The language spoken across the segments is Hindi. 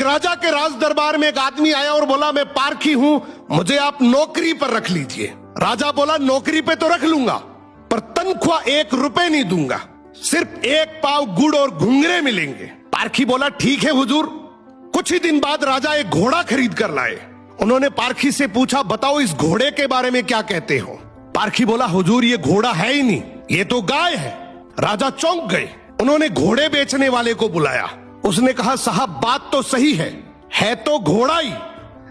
राजा के राज दरबार में एक आदमी आया और बोला, मैं पारखी हूं, मुझे आप नौकरी पर रख लीजिए। राजा बोला, नौकरी पे तो रख लूंगा, पर तनख्वाह 1 रुपए नहीं दूंगा, सिर्फ 1 पाव गुड़ और घुंघरे मिलेंगे। पारखी बोला, ठीक है हुजूर। कुछ ही दिन बाद राजा एक घोड़ा खरीद कर लाए। उन्होंने पारखी से पूछा, बताओ इस घोड़े के बारे में क्या कहते हो। पारखी बोला, हुजूर ये घोड़ा है ही नहीं, ये तो गाय है। राजा चौंक गए। उन्होंने घोड़े बेचने वाले को बुलाया। उसने कहा, साहब बात तो सही है तो घोड़ा ही,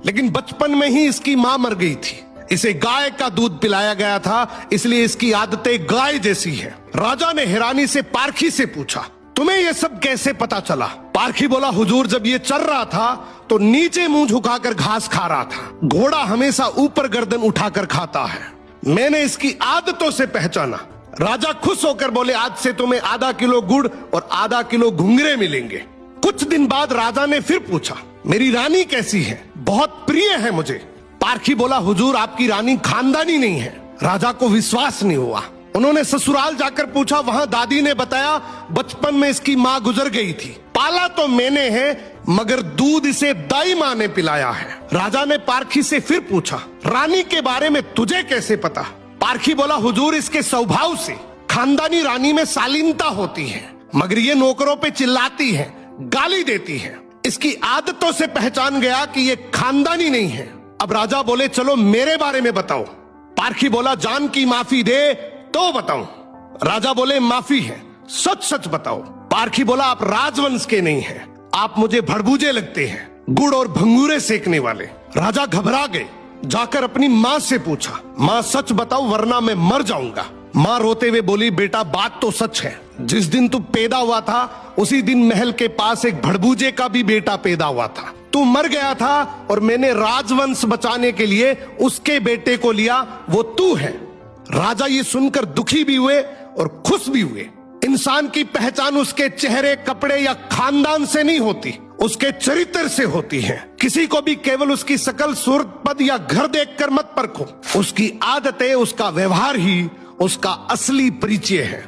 लेकिन बचपन में ही इसकी मां मर गई थी, इसे गाय का दूध पिलाया गया था, इसलिए इसकी आदतें गाय जैसी है। राजा ने हैरानी से पारखी से पूछा, तुम्हें ये सब कैसे पता चला। पारखी बोला, हुजूर जब ये चल रहा था तो नीचे मुंह झुकाकर घास खा रहा था, घोड़ा हमेशा ऊपर गर्दन उठाकर खाता है, मैंने इसकी आदतों से पहचाना। राजा खुश होकर बोले, आज से तुम्हें आधा किलो गुड़ और आधा किलो घुंघरे मिलेंगे। कुछ दिन बाद राजा ने फिर पूछा, मेरी रानी कैसी है, बहुत प्रिय है मुझे। पारखी बोला, हुजूर आपकी रानी खानदानी नहीं है। राजा को विश्वास नहीं हुआ। उन्होंने ससुराल जाकर पूछा, वहां दादी ने बताया, बचपन में इसकी मां गुजर गई थी, पाला तो मैंने है, मगर दूध इसे दाई मां ने पिलाया है। राजा ने पारखी से फिर पूछा, रानी के बारे में तुझे कैसे पता। पारखी बोला, हुजूर इसके स्वभाव से खानदानी रानी में शालीनता होती है, मगर ये नौकरों पे चिल्लाती है, गाली देती है, इसकी आदतों से पहचान गया कि ये खानदानी नहीं है। अब राजा बोले, चलो मेरे बारे में बताओ। पारखी बोला, जान की माफी दे तो बताऊं। राजा बोले, माफी है, सच सच बताओ। पारखी बोला, आप राजवंश के नहीं हैं, आप मुझे भड़बूजे लगते हैं, गुड़ और भंगूरे सेकने वाले। राजा घबरा गए। जाकर अपनी माँ से पूछा, माँ सच बताओ वरना मैं मर जाऊंगा। माँ रोते हुए बोली, बेटा बात तो सच है, जिस दिन तू पैदा हुआ था उसी दिन महल के पास एक भड़बूजे का भी बेटा पैदा हुआ था, तू मर गया था और मैंने राजवंश बचाने के लिए उसके बेटे को लिया, वो तू है। राजा ये सुनकर दुखी भी हुए और खुश भी हुए। इंसान की पहचान उसके चेहरे, कपड़े या खानदान से नहीं होती, उसके चरित्र से होती है। किसी को भी केवल उसकी शकल, सूरत, पद या घर देखकर मत परखो, उसकी आदतें, उसका व्यवहार ही उसका असली परिचय है।